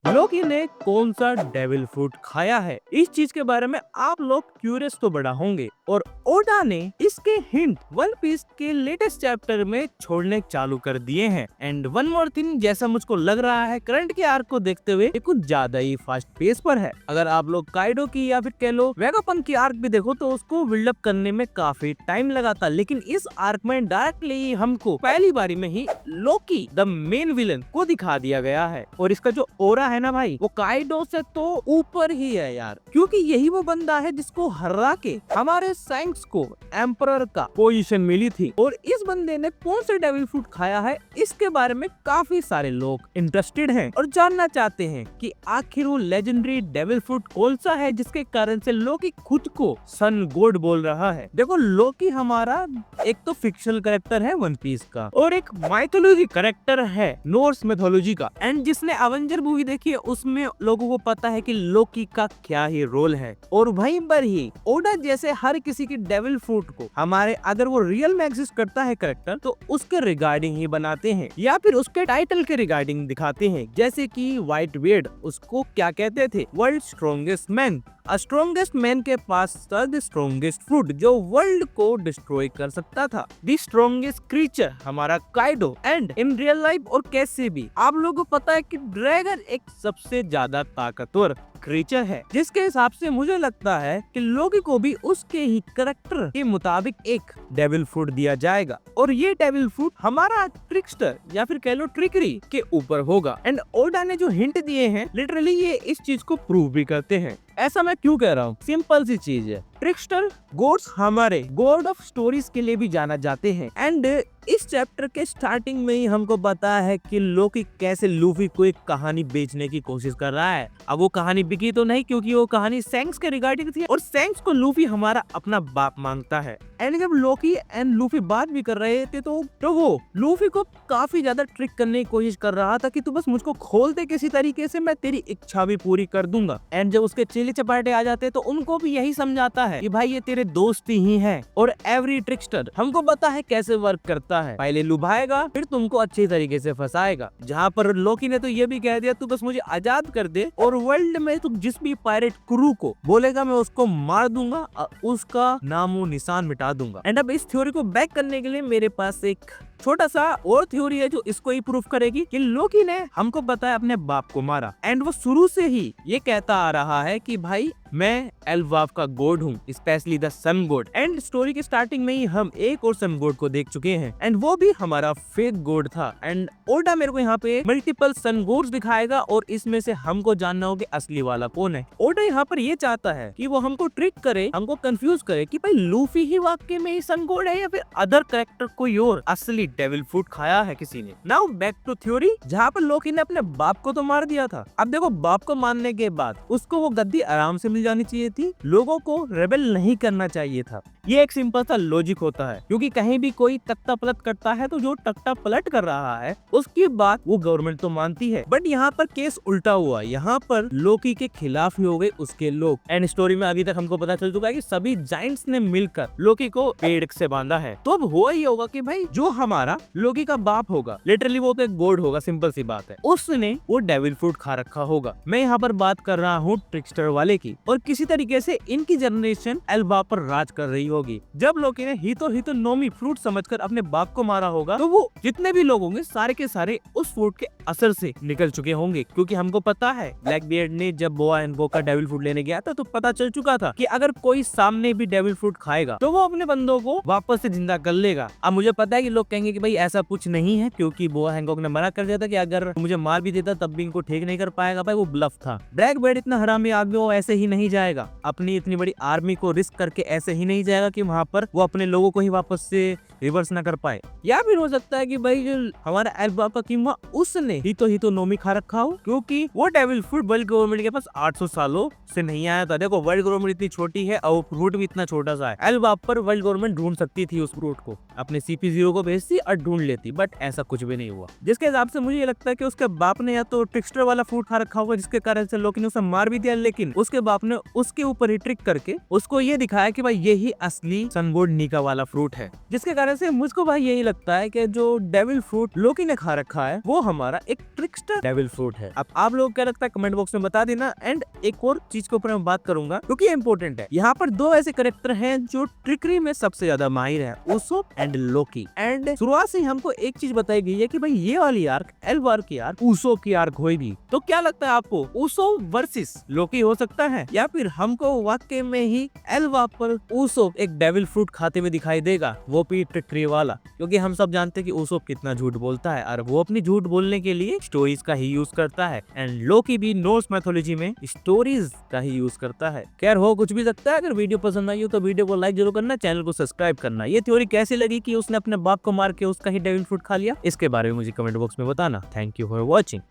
लोकी ने कौन सा डेविल फ्रूट खाया है, इस चीज के बारे में आप लोग क्यूरियस तो बड़ा होंगे और ओडा ने इसके हिंट वन पीस के लेटेस्ट चैप्टर में छोड़ने चालू कर दिए हैं। एंड वन मोर थिंग, जैसा मुझको लग रहा है करंट के आर्क को देखते हुए ये कुछ ज्यादा ही फास्ट पेस पर है। अगर आप लोग काइडो की या फिर कह लो वेगापन की आर्क भी देखो तो उसको बिल्डअप करने में काफी टाइम लगा था, लेकिन इस आर्क में डायरेक्टली हमको पहली बारी में ही लोकी द मेन विलन को दिखा दिया गया है। और इसका जो ओरा है ना भाई, वो काइडो से तो ऊपर ही है यार, क्योंकि यही वो बंदा है जिसको हरा के हमारे सैंक्स को एम्परर का पोजीशन मिली थी। और इस बंदे ने कौन से डेविल फ्रूट खाया है, इसके बारे में काफी सारे लोग इंटरेस्टेड हैं और जानना चाहते हैं कि आखिर वो लेजेंडरी डेविल फ्रूट कौन सा है जिसके कारण से लोकी खुद को सन गॉड बोल रहा है। देखो, लोकी हमारा एक तो फिक्शनल कैरेक्टर है वन पीस का और एक माइथोलॉजी कैरेक्टर है नॉर्स मिथोलॉजी का। एंड जिसने अवेंजर मूवी देखी है उसमें लोगों को पता है कि लोकी का क्या ही रोल है। और वहीं पर ही ओडा जैसे हर किसी की डेविल फ्रूट को हमारे अगर वो रियल में एग्जिस्ट करता है कैरेक्टर तो उसके रिगार्डिंग ही बनाते हैं या फिर उसके टाइटल के रिगार्डिंग दिखाते हैं। जैसे कि व्हाइट बियर्ड उसको क्या कहते थे, world strongest man. Strongest man के पास था द स्ट्रॉन्गेस्ट फ्रूट जो वर्ल्ड को डिस्ट्रॉय कर सकता था। द स्ट्रॉन्गेस्ट क्रीचर हमारा Kaido. And in real life और कैसे भी आप लोगों को पता है कि ड्रैगन एक सबसे ज्यादा ताकतवर क्रीचर है, जिसके हिसाब से मुझे लगता है कि लोकी को भी उसके ही कैरेक्टर के मुताबिक एक डेविल फ्रूट दिया जाएगा और ये डेविल फ्रूट हमारा ट्रिकस्टर या फिर कह लो ट्रिकरी के ऊपर होगा। एंड ओडा ने जो हिंट दिए हैं लिटरली ये इस चीज को प्रूव भी करते हैं। ऐसा मैं क्यों कह रहा हूँ, सिंपल सी चीज है, ट्रिकस्टर गोड्स हमारे गॉड ऑफ स्टोरीज के लिए भी जाना जाते हैं। एंड इस चैप्टर के स्टार्टिंग में ही हमको पता है कि लोकी कैसे लूफी को एक कहानी बेचने की कोशिश कर रहा है। अब वो कहानी बिकी तो नहीं क्योंकि वो कहानी सैंक्स के रिगार्डिंग थी और सैंक्स को लूफी हमारा अपना बाप मांगता है। एंड जब लोकी एंड लूफी बात भी कर रहे थे तो वो लूफी को काफी ज्यादा ट्रिक करने की कोशिश कर रहा था कि तू बस मुझको खोल दे किसी तरीके से, मैं तेरी इच्छा भी पूरी कर दूंगा। एंड जब उसके चेले चपाटे आ जाते तो उनको भी यही समझाता है कि भाई ये तेरे दोस्त ही है और एवरी ट्रिकस्टर हमको पता है कैसे वर्क करता है, पहले लुभाएगा फिर तुमको अच्छे तरीके से फंसाएगा। जहाँ पर लोकी ने तो ये भी कह दिया तू बस मुझे आजाद कर दे और वर्ल्ड में तू जिस भी पायरेट क्रू को बोलेगा मैं उसको मार दूंगा और उसका नामो निशान मिटा दूंगा। एंड अब इस थ्योरी को बैक करने के लिए मेरे पास एक छोटा सा और थ्योरी है जो इसको ही प्रूफ करेगी कि लोकी ने हमको बताया अपने बाप को मारा। एंड वो शुरू से ही ये कहता आ रहा है कि भाई मैं एल्वाफ का गॉड हूँ, specially the sun god. And story के स्टार्टिंग में ही हम एक और सन गॉड को देख चुके हैं एंड वो भी हमारा फेक गॉड था। एंड ओडा मेरे को यहाँ पे मल्टीपल सन गॉड्स दिखाएगा और इसमें से हमको जानना होगा असली वाला कौन है। ओडा यहाँ पर ये चाहता है कि वो हमको ट्रिक करे, हमको कंफ्यूज करे कि भाई लूफी ही वाकई में ही सन गॉड है या फिर अदर कैरेक्टर कोई और असली डेविल फ्रूट खाया है किसी ने। नाउ बैक टू थ्योरी, जहाँ पर लोकी ने अपने बाप को तो मार दिया था। अब देखो, बाप को मारने के बाद उसको वो गद्दी आराम से मिल जानी चाहिए थी, लोगों को रेबेल नहीं करना चाहिए था। ये एक सिंपल सा लॉजिक होता है क्योंकि कहीं भी कोई तख्ता पलट करता है तो जो तख्ता पलट कर रहा है उसकी बात वो गवर्नमेंट तो मानती है। बट यहाँ पर केस उल्टा हुआ, यहाँ पर लोकी के खिलाफ ही हो गए उसके लोग। एंड स्टोरी में अभी तक हमको पता चल चुका है कि सभी जाइंट्स ने मिलकर लोकी को पेड़ से बांधा है। तो अब हुआ ही होगा कि भाई जो हमारा लोकी का बाप होगा, लिटरली वो तो एक गॉड होगा, सिंपल सी बात है, उसने वो डेविल फ्रूट खा रखा होगा। मैं यहाँ पर बात कर रहा हूँ ट्रिकस्टर वाले की और किसी तरीके से इनकी जनरेशन एल्बा पर राज कर रही होगी। जब लोकी ने हितो नोमी फ्रूट समझकर अपने बाप को मारा होगा तो वो जितने भी लोग होंगे सारे के सारे उस फ्रूट के असर से निकल चुके होंगे, क्योंकि हमको पता है ब्लैक बियर्ड ने जब बोआ एंड बो का डेविल फ्रूट लेने गया था तो पता चल चुका था कि अगर कोई सामने भी डेविल फ्रूट खाएगा तो वो अपने बंदों को वापस से जिंदा कर लेगा। अब मुझे पता है कि लोग कहेंगे कि भाई ऐसा कुछ नहीं है क्योंकि बोआ हैंकॉक ने मना कर दिया था कि अगर मुझे मार भी देता तब भी इनको ठीक नहीं कर पाएगा। भाई वो ब्लफ था। ब्लैक बियर्ड इतना हरामी आदमी वो ऐसे ही नहीं जाएगा, अपनी इतनी बड़ी आर्मी को रिस्क करके ऐसे ही नहीं जाएगा कि वहाँ पर वो अपने लोगों को ही वापस से रिवर्स ना कर पाए। या फिर हो सकता है कि भाई जो हमारा एल्बा का किंग उसने हितो नोमी खा रखा हो, क्योंकि वो डेविल फ्रूट वर्ल्ड गवर्नमेंट के पास 800 सालों से नहीं आया था। देखो, वर्ल्ड गवर्नमेंट इतनी छोटी है और फ्रूट भी इतना छोटा सा है। एल्बा पर वर्ल्ड गवर्नमेंट ढूंढ सकती थी उस फ्रूट को, अपने CP0 को भेजती और ढूंढ लेती, बट ऐसा कुछ भी नहीं हुआ। जिसके हिसाब से मुझे ये लगता है कि उसके बाप ने या तो ट्रिकस्टर वाला फ्रूट खा रखा होगा जिसके कारण से लोकी ने उसे मार भी दिया, लेकिन उसके बाप ने उसके ऊपर ही ट्रिक करके उसको ये दिखाया कि भाई ये ही असली सनबोर्ड निका वाला फ्रूट है, जिसके कारण से मुझको भाई यही लगता है कि जो डेविल फ्रूट लोकी ने खा रखा है वो हमारा एक ट्रिकस्टर डेविल फ्रूट है। अब आप लोग क्या लगता है कमेंट बॉक्स में बता देना। एंड एक और चीज के ऊपर मैं बात करूंगा क्योंकि ये इंपॉर्टेंट है। यहाँ पर दो ऐसे कैरेक्टर हैं जो ट्रिकरी में सबसे ज्यादा माहिर है, उसोप एंड लोकी। एंड शुरुआत से हमको एक चीज बताई गई है कि भाई ये वाली आर्क एल्व की आर्क उसोप की आर्क होगी। तो क्या लगता है आपको उसोप वर्सेस लोकी हो सकता है, या फिर हमको वाकई में ही एल्वा पर उसोप एक डेविल फ्रूट खाते हुए दिखाई देगा, वो भी ट्रिकरी वाला? क्योंकि हम सब जानते हैं कि उसोप कितना झूठ बोलता है और वो अपनी झूठ बोलने के लिए स्टोरीज का ही यूज करता है। एंड लोकी भी नॉर्स मैथोलॉजी में स्टोरीज का ही यूज करता है। खैर हो कुछ भी सकता है। अगर वीडियो पसंद आई हो तो वीडियो को लाइक जरूर करना, चैनल को सब्सक्राइब करना। ये थ्योरी कैसी लगी कि उसने अपने बाप को मार के उसका ही डेविल फ्रूट खा लिया, इसके बारे में मुझे कमेंट बॉक्स में बताना। Thank you for watching.